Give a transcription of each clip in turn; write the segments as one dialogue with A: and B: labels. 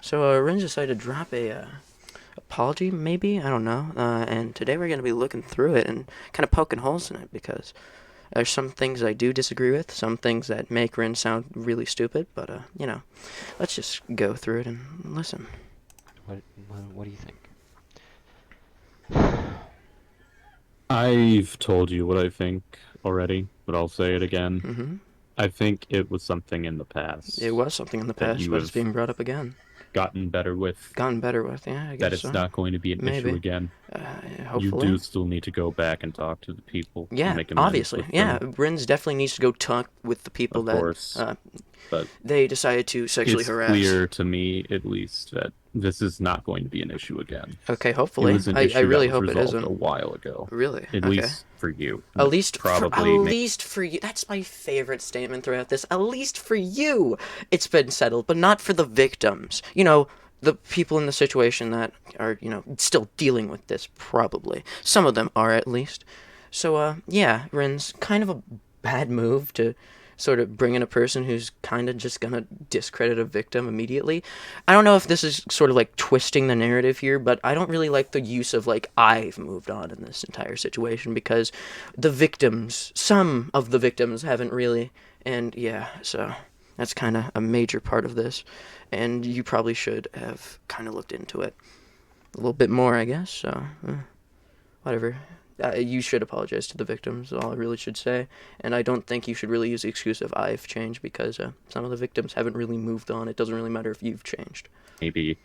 A: So, Rinz decided to drop a apology, maybe? I don't know. And today we're going to be looking through it and kind of poking holes in it because there's some things I do disagree with, some things that make Rinz sound really stupid, but, let's just go through it and listen.
B: What do you think?
C: I've told you what I think already, but I'll say it again.
A: Mm-hmm.
C: I think it was something in the
A: It
C: past
A: was something in the
C: that
A: past,
C: you
A: but it's
C: have
A: being brought up again.
C: gotten better with,
A: Gotten better with, yeah, I
C: that
A: guess
C: it's
A: so.
C: not going to be an issue
A: Maybe.
C: again. You do
A: Hopefully.
C: still need to go back and talk to the people and
A: Yeah,
C: make amends
A: obviously.
C: with
A: Yeah,
C: them,
A: Rinz definitely needs to go talk with the people
C: of
A: that
C: course. But
A: they decided to sexually
C: it's
A: harass.
C: clear to me, at least, that this is not going to be an issue again.
A: Okay,
C: It
A: hopefully.
C: was an
A: I
C: issue that
A: really
C: was
A: hope it
C: resolved
A: isn't.
C: a while ago,
A: Really?
C: at
A: Okay.
C: least for you.
A: At least at
C: Probably,
A: least for you. That's my favorite statement throughout this. At least for you, it's been settled, but not for the victims. You know, the people in the situation that are, still dealing with this, probably. Some of them are, at least. So, yeah, Rin's kind of a bad move to sort of bring in a person who's kind of just gonna discredit a victim immediately. I don't know if this is sort of like twisting the narrative here, but I don't really like the use of like I've moved on in this entire situation because the victims, some of the victims haven't really, and yeah, so that's kind of a major part of this, and you probably should have kind of looked into it a little bit more, I guess. So, whatever. You should apologize to the victims, all I really should say. And I don't think you should really use the excuse of I've changed because some of the victims haven't really moved on. It doesn't really matter if you've changed.
C: maybe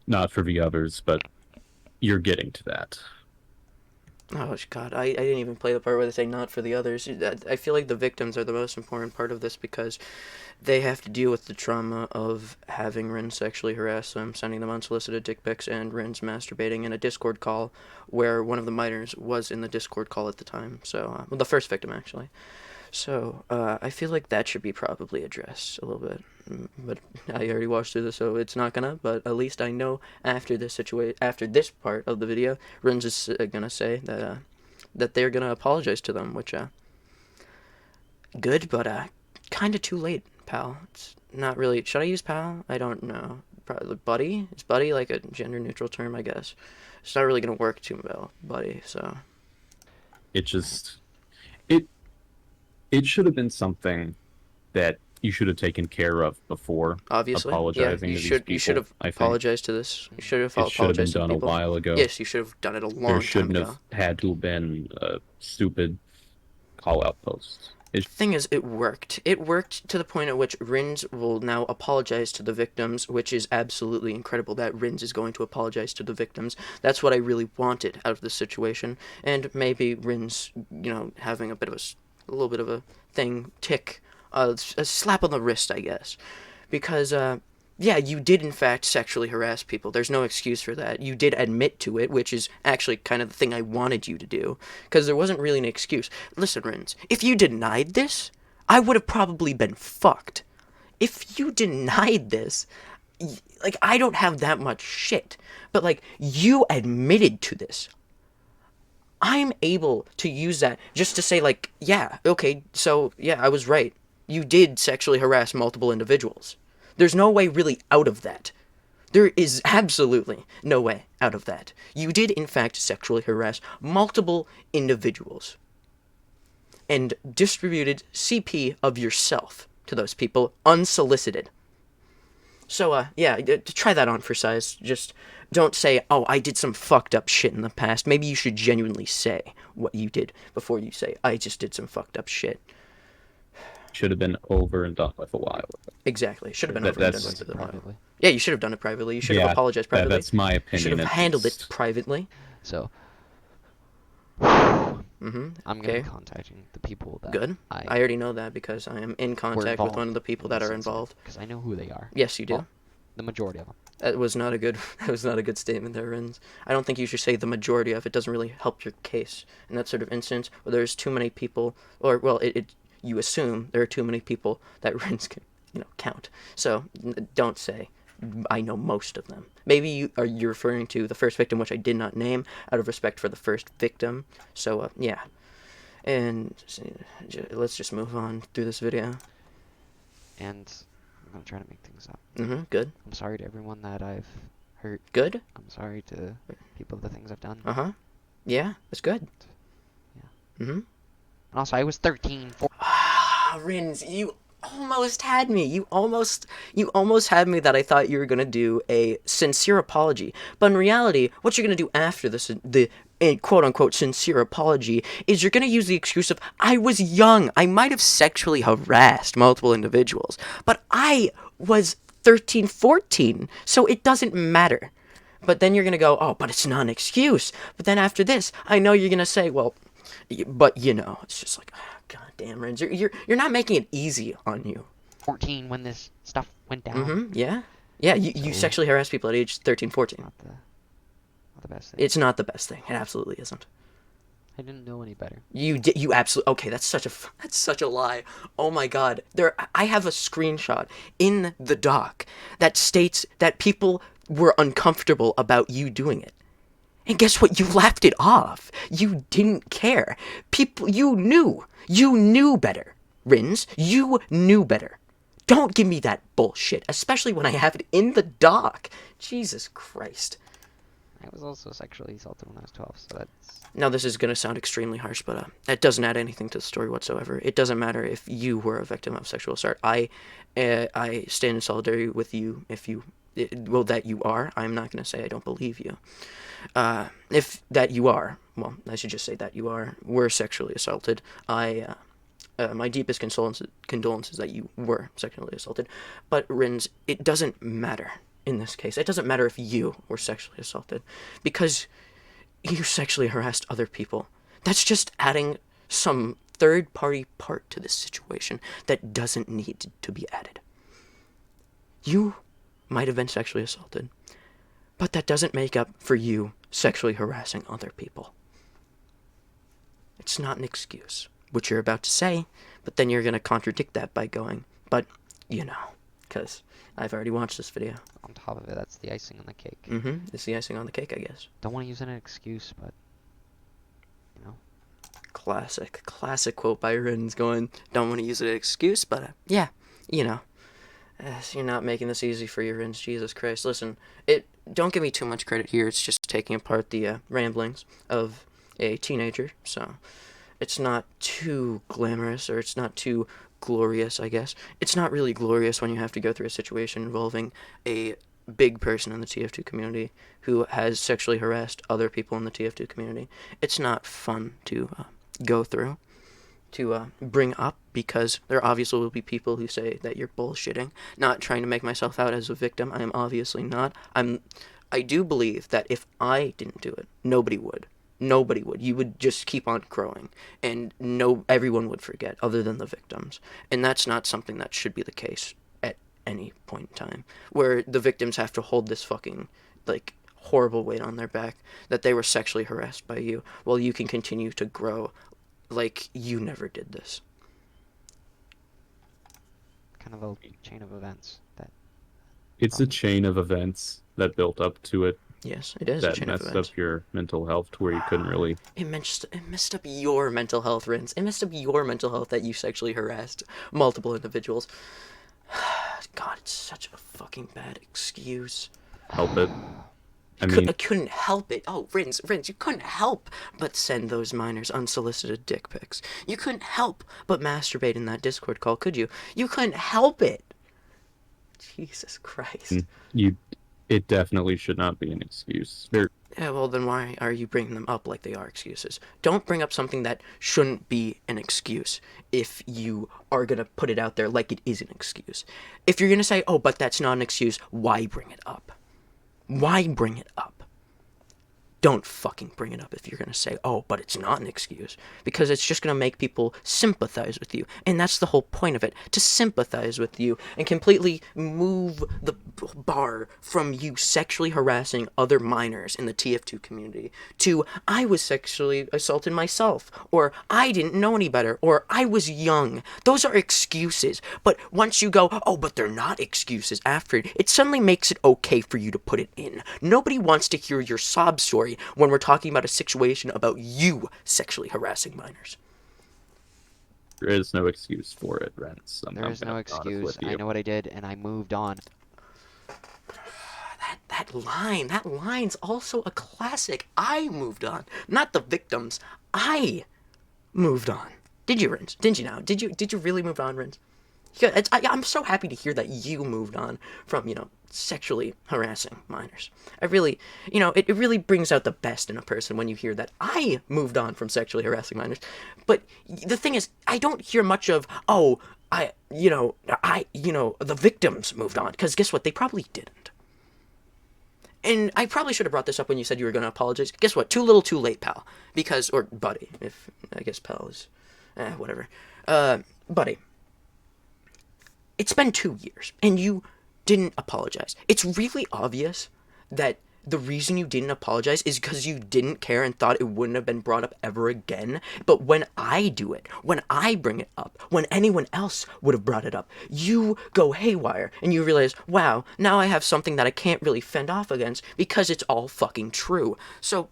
C: not for the others, but you're getting to that.
A: Oh, God, I didn't even play the part where they say not for the others. I feel like the victims are the most important part of this because they have to deal with the trauma of having Rin sexually harass them, sending them unsolicited dick pics, and Rin's masturbating in a Discord call where one of the minors was in the Discord call at the time. So, well, the first victim, actually. So, I feel like that should be probably addressed a little bit. But I already watched through this, so it's not gonna. But at least I know after this part of the video, Rinz is gonna say that they're gonna apologize to them, which good, but kind of too late, pal. It's not really. Should I use pal? I don't know. Probably buddy. Is buddy like a gender neutral term? I guess it's not really gonna work too well, buddy. So
C: It just it it should have been something that you should have taken care of before
A: obviously, yeah,
C: apologizing to these
A: you should
C: people,
A: have
C: I think.
A: apologized to this. You should have
C: It should have been
A: apologized to the
C: done a
A: people.
C: while ago.
A: Yes, you should have done it a
C: There
A: long time
C: shouldn't
A: ago.
C: have had to have been a stupid call out post.
A: Thing is, it worked. It worked to the point at which Rinz will now apologize to the victims, which is absolutely incredible that Rinz is going to apologize to the victims. That's what I really wanted out of this situation. And maybe Rinz, having a little bit of a thing, tick, a slap on the wrist, I guess. Because, yeah, you did in fact sexually harass people. There's no excuse for that. You did admit to it, which is actually kind of the thing I wanted you to do, because there wasn't really an excuse. Listen, Rins, if you denied this, I would have probably been fucked. If you denied this, like, I don't have that much shit, but like, you admitted to this. I'm able to use that just to say, like, yeah, okay, so, yeah, I was right. You did sexually harass multiple individuals. There's no way really out of that. There is absolutely no way out of that. You did, in fact, sexually harass multiple individuals and distributed CP of yourself to those people unsolicited. So, yeah, try that on for size. Just don't say, oh, I did some fucked up shit in the past. Maybe you should genuinely say what you did before you say, I just did some fucked up shit.
C: Should have been over and done with a while ago.
A: Exactly. Should have been
C: That
A: over and done
C: that's
A: with it a while.
B: Privately.
A: Yeah, you should have done it privately. You should have
C: yeah,
A: apologized privately.
C: that's my
A: You should
C: opinion
A: have
C: at
A: handled it
C: least.
A: privately.
B: So
A: Mm-hmm.
B: I'm gonna
A: Okay.
B: be contacting the people that
A: Good.
B: I
A: I already know that because I am in
B: were
A: contact with
B: involved
A: one of the people
B: in
A: that
B: this
A: are
B: incident,
A: involved.
B: because I know who they are.
A: Yes, you do.
B: Well, the majority of them.
A: That was not a good. That was not a good statement there, Rins. I don't think you should say the majority of. It doesn't really help your case in that sort of instance where there's too many people, or well, you assume there are too many people that Rins can count. So don't say I know most of them. Maybe you're referring to the first victim, which I did not name out of respect for the first victim. So yeah, and let's just move on through this video.
B: And I'm gonna try to make things up.
A: Good.
B: I'm sorry to everyone that I've hurt.
A: Good.
B: I'm sorry to people the things I've done.
A: Yeah, that's good.
B: Yeah. And also, I was 13.
A: Rinz, you almost had me. You almost had me that I thought you were gonna do a sincere apology. But in reality, what you're gonna do after this, the quote unquote sincere apology, is you're gonna use the excuse of I was young. I might have sexually harassed multiple individuals, but I was 13, 14, so it doesn't matter. But then you're gonna go, oh, but it's not an excuse. But then after this, I know you're gonna say, well, but it's just like, God damn, Rinz, you're not making it easy on you.
B: 14 when this stuff went down.
A: Yeah. You sexually harass people at age 13, 14.
B: Not the best thing.
A: It's not the best thing. It absolutely isn't.
B: I didn't know any better.
A: You absolutely, okay, that's such a lie. Oh my God. I have a screenshot in the doc that states that people were uncomfortable about you doing it. And guess what? You laughed it off. You didn't care. You knew better. Rinz, you knew better. Don't give me that bullshit, especially when I have it in the doc. Jesus Christ.
B: I was also sexually assaulted when I was 12, so that's...
A: Now, this is going to sound extremely harsh, but that doesn't add anything to the story whatsoever. It doesn't matter if you were a victim of sexual assault. I stand in solidarity with you that you are. I'm not going to say I don't believe you. If that you are, well, I should just say that you were sexually assaulted. My deepest condolences that you were sexually assaulted. But, Rinz, it doesn't matter in this case. It doesn't matter if you were sexually assaulted, because you sexually harassed other people. That's just adding some third-party part to this situation that doesn't need to be added. You might have been sexually assaulted, but that doesn't make up for you sexually harassing other people. It's not an excuse, which you're about to say, but then you're going to contradict that by going, but, because I've already watched this video.
B: On top of it, that's the icing on the cake.
A: It's the icing on the cake, I guess.
B: Don't want to use it as an excuse, but,
A: Classic quote by Rinz going, don't want to use it as an excuse, but, yeah, you're not making this easy for you, Rinz. Jesus Christ. Listen, don't give me too much credit here. It's just taking apart the ramblings of a teenager, so it's not too glamorous, or it's not too glorious, I guess. It's not really glorious when you have to go through a situation involving a big person in the TF2 community who has sexually harassed other people in the TF2 community. It's not fun to go through, to bring up, because there obviously will be people who say that you're bullshitting. Not trying to make myself out as a victim. I am obviously not. I do believe that if I didn't do it, nobody would. Nobody would. You would just keep on growing, and everyone would forget, other than the victims. And that's not something that should be the case at any point in time, where the victims have to hold this fucking, horrible weight on their back that they were sexually harassed by you, while you can continue to grow like you never did this.
B: kind of a chain of events that...
C: It's a chain of events that built up to it.
A: Yes, it is a
C: That
A: chain of
C: messed
A: events.
C: up your mental health to where you couldn't really...
A: It messed up your mental health, Rinz. It messed up your mental health that you sexually harassed multiple individuals. God, it's such a fucking bad excuse.
C: help it. I
A: I couldn't help it. Oh, Rinz, you couldn't help but send those minors unsolicited dick pics. You couldn't help but masturbate in that Discord call, could you? You couldn't help it. Jesus Christ.
C: It definitely should not be an excuse.
A: Yeah, well, then why are you bringing them up like they are excuses? Don't bring up something that shouldn't be an excuse if you are going to put it out there like it is an excuse. If you're going to say, oh, but that's not an excuse, why bring it up? Why bring it up? Don't fucking bring it up if you're going to say, oh, but it's not an excuse. Because it's just going to make people sympathize with you. And that's the whole point of it. To sympathize with you and completely move the bar from you sexually harassing other minors in the TF2 community to, I was sexually assaulted myself. Or, I didn't know any better. Or, I was young. Those are excuses. But once you go, oh, but they're not excuses after it suddenly makes it okay for you to put it in. Nobody wants to hear your sob story when we're talking about a situation about you sexually harassing minors.
C: There is no excuse for it, Renz.
B: There is no excuse. I know what I did, and I moved on.
A: That line's also a classic. I moved on, not the victims. I moved on. Did you, Rinz? Didn't you now? Did you really move on, Rinz? Yeah, I'm so happy to hear that you moved on from, sexually harassing minors. I really, it really brings out the best in a person when you hear that I moved on from sexually harassing minors. But the thing is, I don't hear much of, the victims moved on. Because guess what? They probably didn't. And I probably should have brought this up when you said you were going to apologize. Guess what? Too little, too late, pal. Because, or buddy, if, I guess pal is, whatever. Buddy. It's been 2 years, and you didn't apologize. It's really obvious that the reason you didn't apologize is because you didn't care and thought it wouldn't have been brought up ever again. But when I do it, when I bring it up, when anyone else would have brought it up, you go haywire and you realize, wow, now I have something that I can't really fend off against because it's all fucking true. So,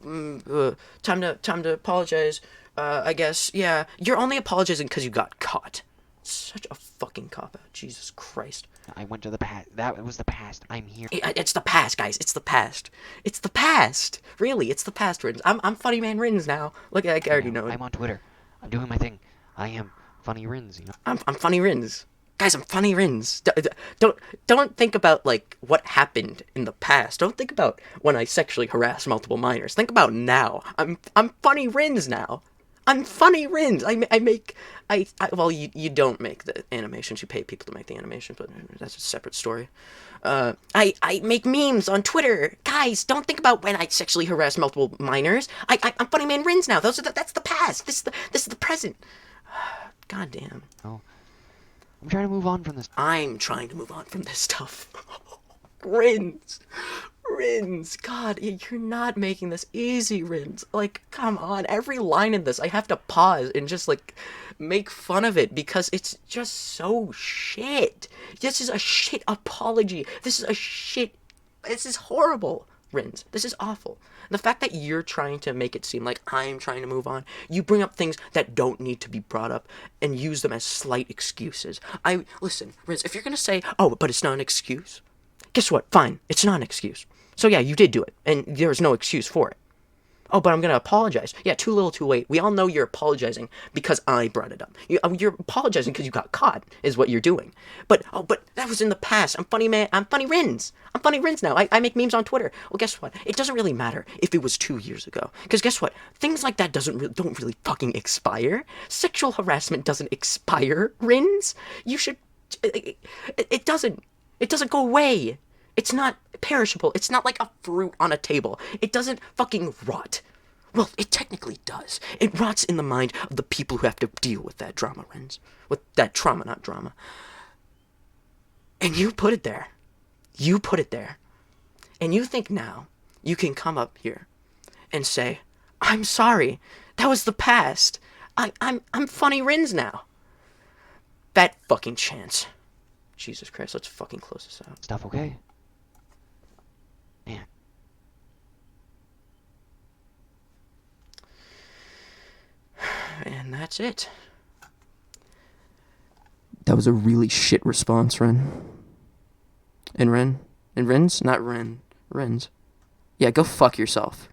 A: time to apologize. I guess, yeah, you're only apologizing because you got caught. Such a fucking cop-out. Jesus Christ.
B: I went to the past. That was the past. I'm here.
A: It's the past, guys. It's the past. It's the past. Really, it's the past, Rinz. I'm Funny Man Rinz now. Look, I already know it.
B: I'm on Twitter. I'm doing my thing. I am Funny Rinz,
A: I'm Funny Rinz. Guys, I'm Funny Rinz. Don't think about, what happened in the past. Don't think about when I sexually harassed multiple minors. Think about now. I'm Funny Rinz now. I'm Funny Rinz. Well, you don't make the animations. You pay people to make the animations, but that's a separate story. I make memes on Twitter. Guys, don't think about when I sexually harassed multiple minors. I'm Funny Man Rinz now. That's the past. This is the present. God damn.
B: Oh, I'm trying to move on from this.
A: I'm trying to move on from this stuff. Rinz. God, you're not making this easy, Rinz. Come on. Every line in this, I have to pause and just, make fun of it because it's just so shit. This is a shit apology. This is horrible, Rinz. This is awful. The fact that you're trying to make it seem like I'm trying to move on, you bring up things that don't need to be brought up and use them as slight excuses. Listen, Rinz, if you're gonna say, oh, but it's not an excuse, guess what? Fine, it's not an excuse. So yeah, you did do it, and there was no excuse for it. Oh, but I'm gonna apologize. Yeah, too little, too late. We all know you're apologizing because I brought it up. You're apologizing because you got caught, is what you're doing. But that was in the past. I'm Funny Rinz. I'm Funny Rinz now. I make memes on Twitter. Well, guess what? It doesn't really matter if it was 2 years ago. Because guess what? Things like that don't really fucking expire. Sexual harassment doesn't expire, Rinz. You should... It doesn't go away. It's not perishable. It's not like a fruit on a table. It doesn't fucking rot. Well, it technically does. It rots in the mind of the people who have to deal with that drama, Rinz. With that trauma, not drama. And you put it there. You put it there. And you think now you can come up here and say, I'm sorry. That was the past. I'm Funny Rinz now. That fucking chance. Jesus Christ, let's fucking close this out.
B: Stuff okay? Man.
A: And that's it. That was a really shit response, Ren. And Rinz? Not Ren. Rinz. Yeah, go fuck yourself.